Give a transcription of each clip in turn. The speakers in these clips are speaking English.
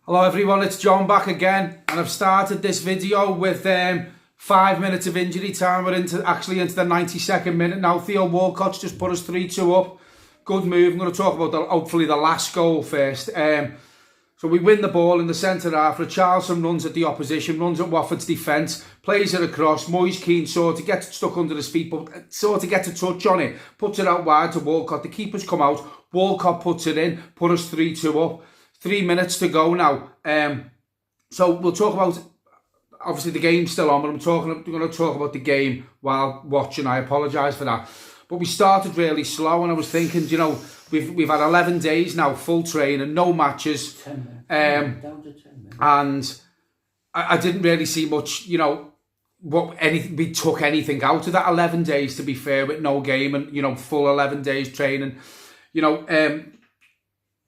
Hello everyone, it's John back again, and I've started this video with 5 minutes of injury time. We're into the 92nd minute now. Theo Walcott's just put us 3-2 up. Good move. I'm going to talk about hopefully the last goal first. So we win the ball in the centre half. Richarlison runs at the opposition, runs at Watford's defence, plays it across. Moise Keane sort of gets it stuck under his feet, but sort of gets a touch on it, puts it out wide to Walcott. The keeper's come out. Walcott puts it in, put us 3-2 up. 3 minutes to go now. So we'll talk about, obviously the game's still on, but I'm going to talk about the game while watching. I apologise for that. But we started really slow, and I was thinking, you know, we've had 11 days now, full training, no matches. 10 minutes. Down to 10 minutes. And I didn't really see much, you know, we took anything out of that 11 days, to be fair, with no game and, you know, full 11 days training. You know,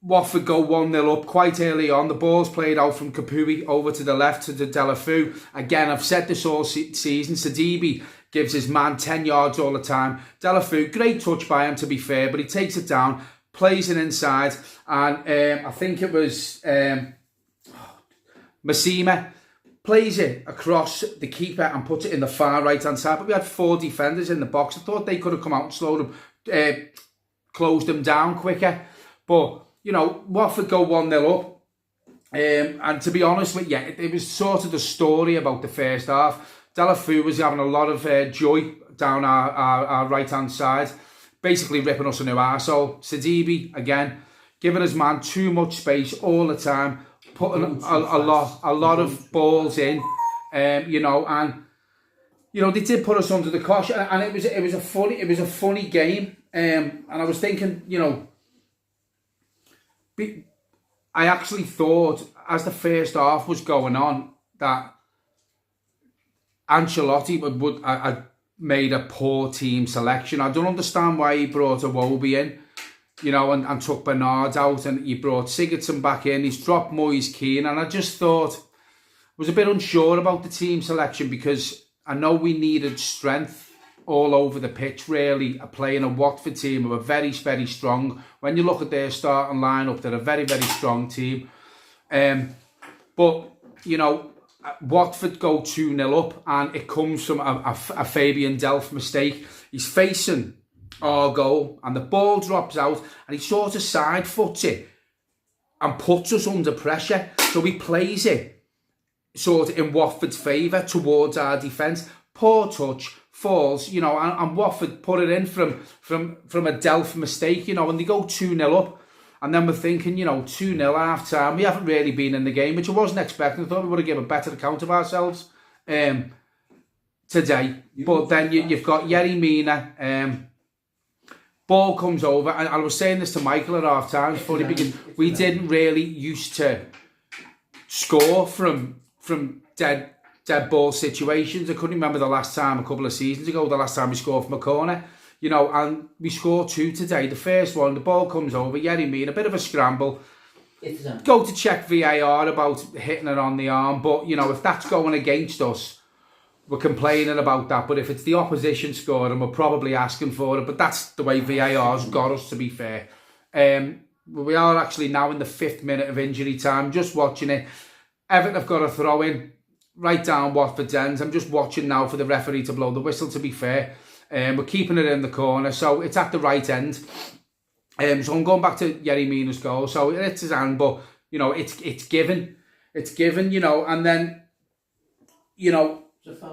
Watford go 1-0 up quite early on. The ball's played out from Capuy over to the left to the Delafou. Again, I've said this all season. Sidibe gives his man 10 yards all the time. Delafou, great touch by him, to be fair, but he takes it down, plays it inside, and I think it was Masima plays it across the keeper and puts it in the far right-hand side. But we had 4 defenders in the box. I thought they could have come out and slowed them, closed them down quicker. But you know, Watford go 1-0 up. And to be honest with you, it was sort of the story about the first half. Delafou was having a lot of joy down our right-hand side, basically ripping us a new arsehole. Sidibe, again, giving his man too much space all the time, putting a lot of balls in, you know, and, you know, they did put us under the cosh, and it was a funny game. And I was thinking, you know, I actually thought, as the first half was going on, that Ancelotti would made a poor team selection. I don't understand why he brought Iwobi in, you know, and took Bernard out, and he brought Sigurdsson back in. He's dropped Moise Keane, and I just thought, I was a bit unsure about the team selection, because I know we needed strength all over the pitch, really, playing a Watford team who are very, very strong. When you look at their starting lineup, they're a very, very strong team. But, you know, Watford go 2-0 up, and it comes from a Fabian Delph mistake. He's facing our goal, and the ball drops out, and he sort of side foots it and puts us under pressure. So he plays it sort of in Watford's favour towards our defence. Poor touch, falls, you know, and Watford put it in from a Delph mistake, you know, and they go 2-0 up. And then we're thinking, you know, 2-0 half time. We haven't really been in the game, which I wasn't expecting. I thought we would have given a better account of ourselves today. But then you've got Yerry Mina. Ball comes over, and I was saying this to Michael at half time. It's funny because we didn't really used to score from dead ball situations. I couldn't remember the last time, a couple of seasons ago, the last time we scored from a corner, you know, and we scored 2 today. The first one, the ball comes over, Yerry Mina, a bit of a scramble. Go to check VAR about hitting it on the arm, but, you know, if that's going against us, we're complaining about that. But if it's the opposition scoring, we're probably asking for it. But that's the way VAR's got us, to be fair. We are actually now in the 5th minute of injury time, just watching it. Everton have got a throw in right down Watford's ends. I'm just watching now for the referee to blow the whistle, to be fair. We're keeping it in the corner, so it's at the right end. So I'm going back to Yerry Mina's goal. So it's his hand, but, you know, it's given. It's given, you know, and then, you know,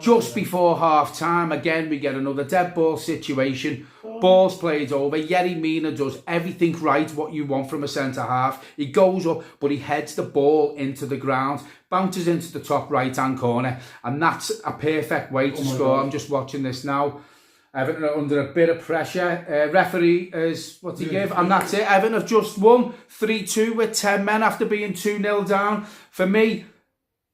just before half-time, again, we get another dead ball situation. Ball's played over. Yerry Mina does everything right, what you want from a centre-half. He goes up, but he heads the ball into the ground, bounces into the top right-hand corner, and that's a perfect way to score. I'm just watching this now. Everton are under a bit of pressure. Referee is, what's he give? And that's it. Everton have just won 3-2 with 10 men after being 2-0 down. For me,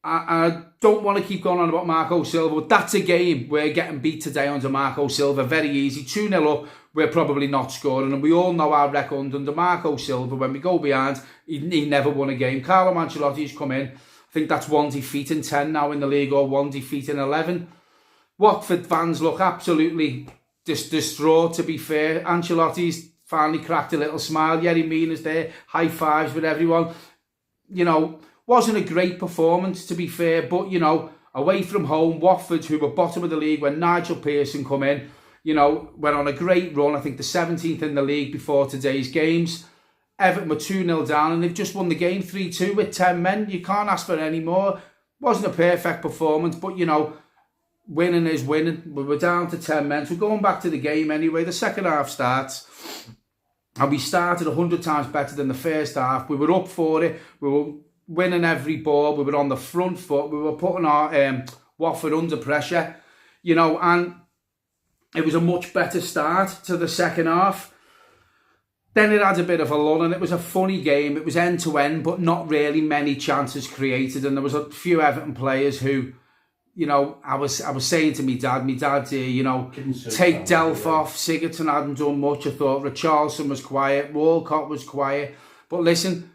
I don't want to keep going on about Marco Silva, but that's a game we're getting beat today under Marco Silva. Very easy. 2-0 up, we're probably not scoring. And we all know our record under Marco Silva. When we go behind, he never won a game. Carlo Ancelotti's come in. I think that's 1 defeat in 10 now in the league, or 1 defeat in 11. Watford fans look absolutely distraught, to be fair. Ancelotti's finally cracked a little smile. Yerry Mina's there, high fives with everyone. You know, Wasn't a great performance, to be fair, but, you know, away from home, Watford, who were bottom of the league when Nigel Pearson come in, you know, went on a great run. I think the 17th in the league before today's games. Everton were 2-0 down and they've just won the game 3-2 with 10 men. You can't ask for any more. Wasn't a perfect performance, but, you know, winning is winning. We were down to 10 men. So going back to the game anyway, the second half starts and we started 100 times better than the first half. We were up for it. We were winning every ball. We were on the front foot. We were putting our Watford under pressure, you know, and it was a much better start to the second half. Then it had a bit of a lull and it was a funny game. It was end to end, but not really many chances created. And there was a few Everton players who, you know, I was saying to my dad, you know, take Delph off. Sigurdsson hadn't done much. I thought Richarlison was quiet. Walcott was quiet. But listen,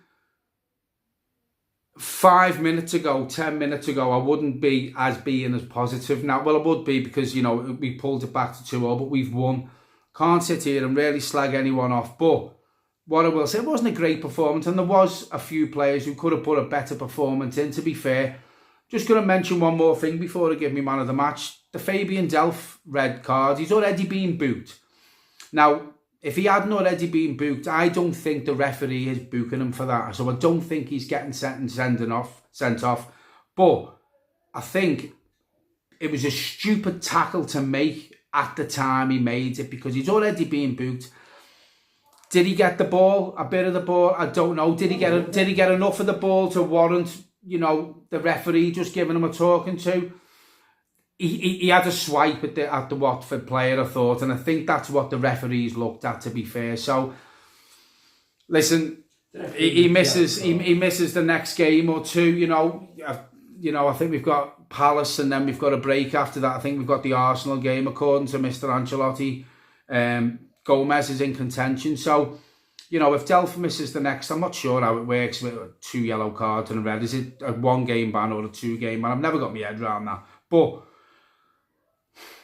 5 minutes ago, 10 minutes ago, I wouldn't be being as positive now. Well, I would be because, you know, we pulled it back to 2-0, but we've won. Can't sit here and really slag anyone off. But what I will say, it wasn't a great performance. And there was a few players who could have put a better performance in, to be fair. Just going to mention one more thing before I give me man of the match. The Fabian Delph red card. He's already been booked. Now, if he hadn't already been booked, I don't think the referee is booking him for that. So I don't think he's getting sent off. But I think it was a stupid tackle to make at the time he made it because he's already been booked. Did he get the ball? A bit of the ball? I don't know. Did he get enough of the ball to warrant, you know, the referee just giving him a talking to? He had a swipe at the Watford player, I thought, and I think that's what the referees looked at, to be fair. So, listen, he misses the next game or two. You know, I think we've got Palace and then we've got a break after that. I think we've got the Arsenal game, according to Mr. Ancelotti. Gomez is in contention. So, you know, if Delph misses the next, I'm not sure how it works with 2 yellow cards and a red. Is it a 1-game ban or a 2-game ban? I've never got my head around that. But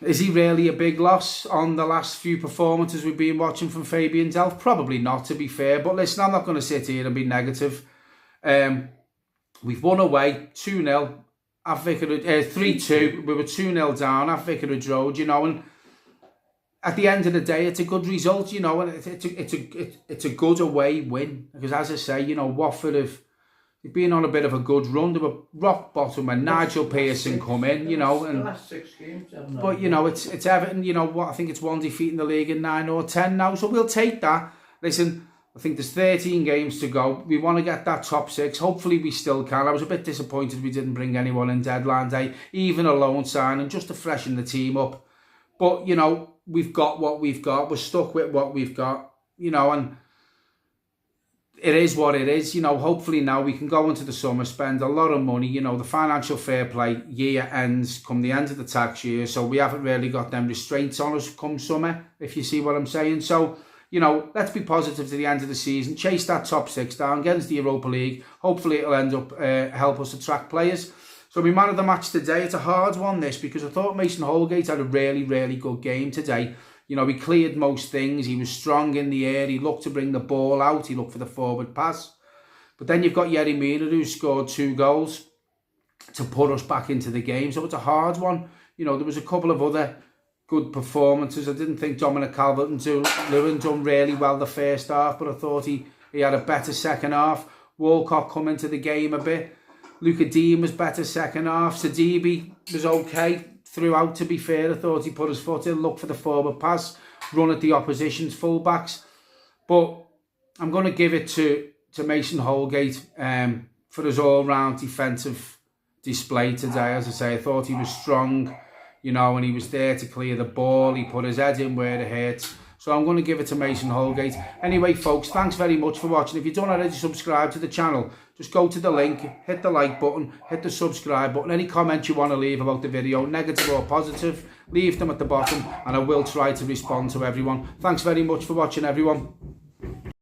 is he really a big loss on the last few performances we've been watching from Fabian Delph? Probably not, to be fair. But listen, I'm not going to sit here and be negative. We've won away 2-0 at Vicarage, 3-2. We were 2-0 down at Vicarage Road, you know, and at the end of the day, it's a good result, you know, and it's a good away win. Because as I say, you know, Watford they've been on a bit of a good run. They were rock bottom when Nigel Pearson come in, you know. And, the last 6 games, but, you know, it's Everton, you know, what I think it's 1 defeat in the league in 9 or 10 now. So we'll take that. Listen, I think there's 13 games to go. We want to get that top 6. Hopefully we still can. I was a bit disappointed we didn't bring anyone in deadline day, even a loan signing, just to freshen the team up. But, you know, we've got what we've got. We're stuck with what we've got, you know, and it is what it is. You know, hopefully now we can go into the summer, spend a lot of money. You know, the financial fair play year ends come the end of the tax year, so we haven't really got them restraints on us come summer, if you see what I'm saying. So, you know, let's be positive to the end of the season, chase that top 6 down, get into the Europa League. Hopefully it'll end up help us attract players. So my man of the match today, it's a hard one this, because I thought Mason Holgate had a really, really good game today. You know, he cleared most things. He was strong in the air. He looked to bring the ball out. He looked for the forward pass. But then you've got Yerry Mina, who scored 2 goals to put us back into the game. So it's a hard one. You know, there was a couple of other good performances. I didn't think Dominic Calvert-Lewin done really well the first half, but I thought he had a better second half. Walcott come into the game a bit. Luca Dean was better second half. Sidibe was okay throughout, to be fair. I thought he put his foot in, looked for the forward pass, run at the opposition's fullbacks. But I'm going to give it to Mason Holgate for his all-round defensive display today. As I say, I thought he was strong, you know, and he was there to clear the ball. He put his head in where it hurts. So I'm going to give it to Mason Holgate. Anyway, folks, thanks very much for watching. If you don't already subscribe to the channel, just go to the link, hit the like button, hit the subscribe button. Any comments you want to leave about the video, negative or positive, leave them at the bottom and I will try to respond to everyone. Thanks very much for watching, everyone.